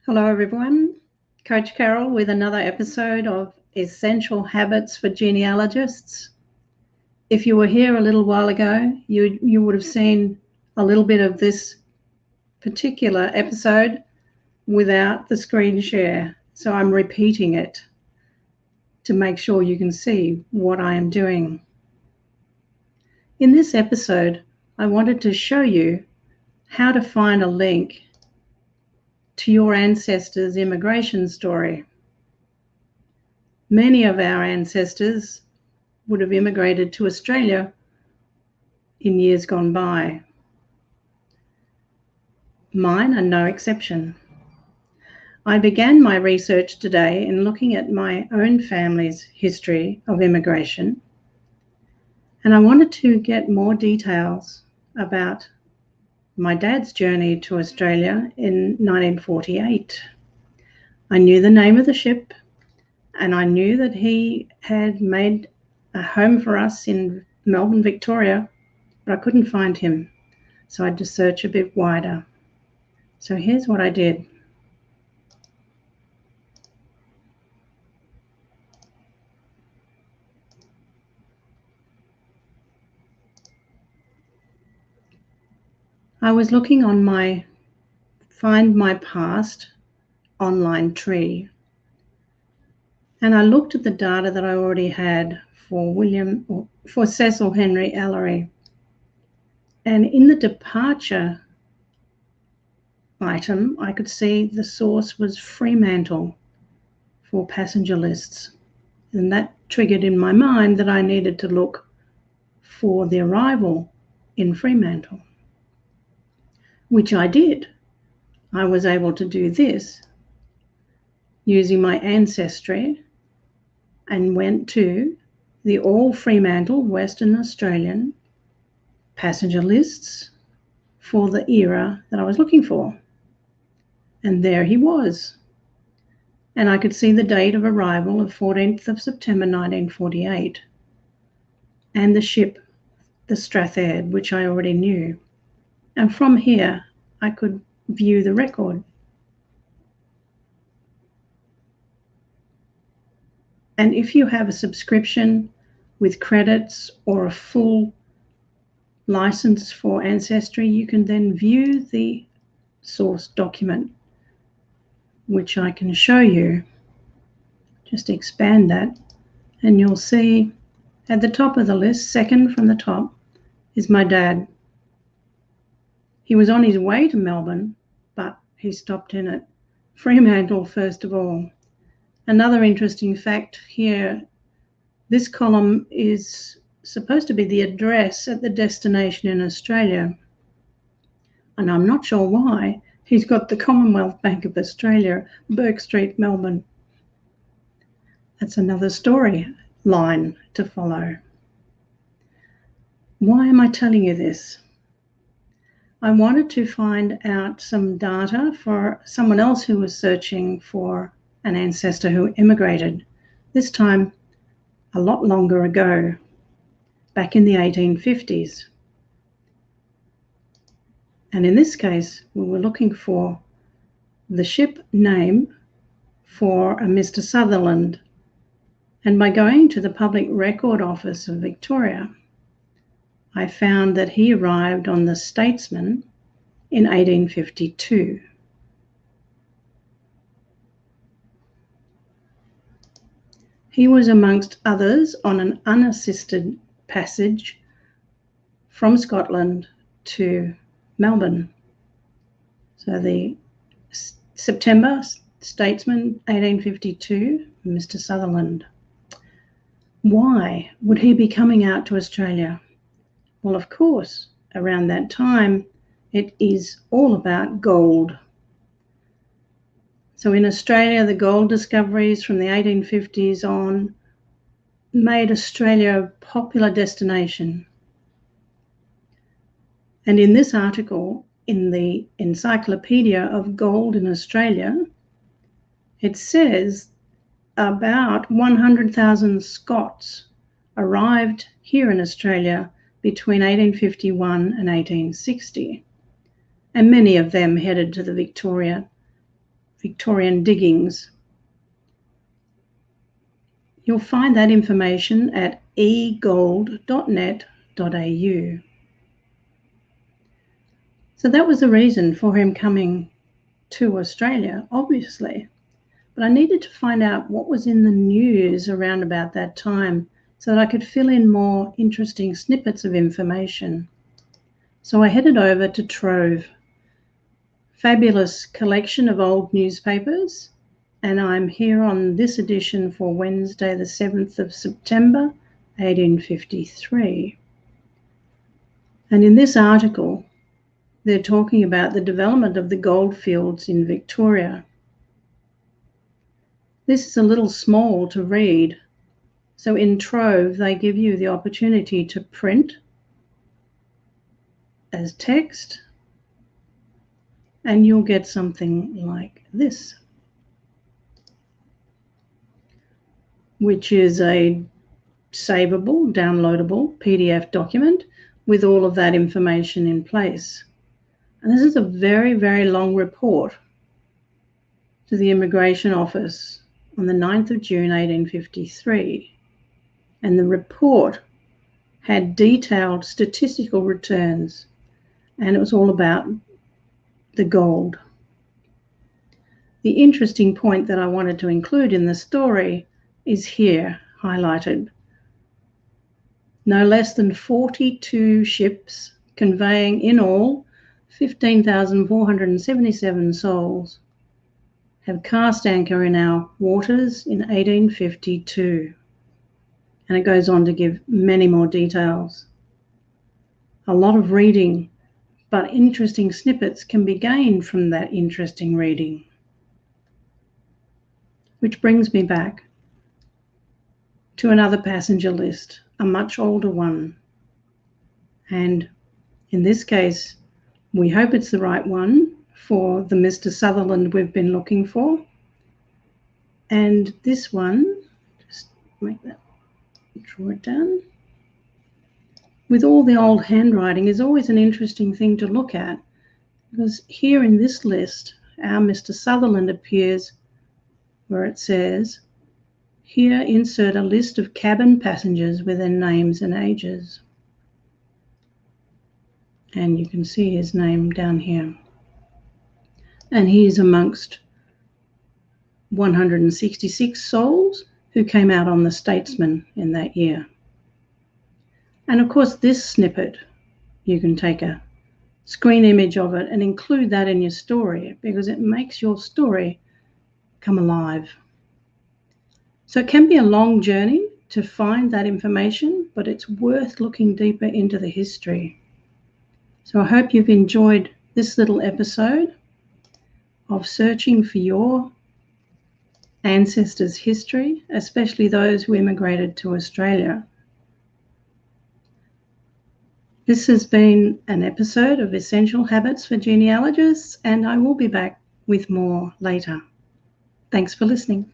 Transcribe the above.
Hello everyone, Coach Carol with another episode of Essential Habits for Genealogists. If you were here a little while ago, you would have seen a little bit of this particular episode without the screen share. So I'm repeating it to make sure you can see what I am doing. In this episode, I wanted to show you how to find a link to your ancestors' immigration story. Many of our ancestors would have immigrated to Australia in years gone by. Mine are no exception. I began my research today in looking at my own family's history of immigration, and I wanted to get more details about my dad's journey to Australia in 1948. I knew the name of the ship, and I knew that he had made a home for us in Melbourne, Victoria, but I couldn't find him, so I had to search a bit wider. So here's what I did. I was looking on my Find My Past online tree, and I looked at the data that I already had for Cecil Henry Ellery. And in the departure item, I could see the source was Fremantle for passenger lists. And that triggered in my mind that I needed to look for the arrival in Fremantle, which I did. I was able to do this using my ancestry and went to the All Fremantle Western Australian passenger lists for the era that I was looking for. And there he was. And I could see the date of arrival of 14th of September 1948 and the ship, the Strathaired, which I already knew. And from here, I could view the record. And if you have a subscription with credits or a full license for Ancestry, you can then view the source document, which I can show you. Just expand that, and you'll see at the top of the list, second from the top, is my dad. He was on his way to Melbourne, but he stopped in at Fremantle first of all. Another interesting fact here, this column is supposed to be the address at the destination in Australia. And I'm not sure why he's got the Commonwealth Bank of Australia, Bourke Street, Melbourne. That's another story line to follow. Why am I telling you this? I wanted to find out some data for someone else who was searching for an ancestor who immigrated, this time a lot longer ago, back in the 1850s. And in this case, we were looking for the ship name for a Mr. Sutherland. And by going to the Public Record Office of Victoria, I found that he arrived on the Statesman in 1852. He was, amongst others, on an unassisted passage from Scotland to Melbourne. So the September Statesman 1852, Mr. Sutherland. Why would he be coming out to Australia? Well, of course, around that time, it is all about gold. So in Australia, the gold discoveries from the 1850s on made Australia a popular destination. And in this article, in the Encyclopedia of Gold in Australia, it says about 100,000 Scots arrived here in Australia between 1851 and 1860, and many of them headed to the Victoria Victorian diggings. You'll find that information at egold.net.au. So that was the reason for him coming to Australia, obviously. But I needed to find out what was in the news around about that time so that I could fill in more interesting snippets of information. So I headed over to Trove, fabulous collection of old newspapers, and I'm here on this edition for Wednesday the 7th of September 1853. And in this article, they're talking about the development of the goldfields in Victoria. This is a little small to read, so in Trove they give you the opportunity to print as text, and you'll get something like this, which is a savable, downloadable PDF document with all of that information in place. And this is a very, very long report to the Immigration Office on the 9th of June 1853. And the report had detailed statistical returns, and it was all about the gold. The interesting point that I wanted to include in the story is here highlighted. No less than 42 ships conveying in all 15,477 souls have cast anchor in our waters in 1852. And it goes on to give many more details. A lot of reading, but interesting snippets can be gained from that interesting reading. Which brings me back to another passenger list, a much older one. And in this case, we hope it's the right one for the Mr. Sutherland we've been looking for. And this one, just make that, draw it down. With all the old handwriting is always an interesting thing to look at, because here in this list, our Mr. Sutherland appears where it says, here insert a list of cabin passengers with their names and ages. And you can see his name down here. And he is amongst 166 souls who came out on the Statesman in that year. And of course, this snippet, you can take a screen image of it and include that in your story, because it makes your story come alive. So it can be a long journey to find that information, but it's worth looking deeper into the history. So I hope you've enjoyed this little episode of searching for your ancestors' history, especially those who immigrated to Australia. This has been an episode of Essential Habits for Genealogists, and I will be back with more later. Thanks for listening.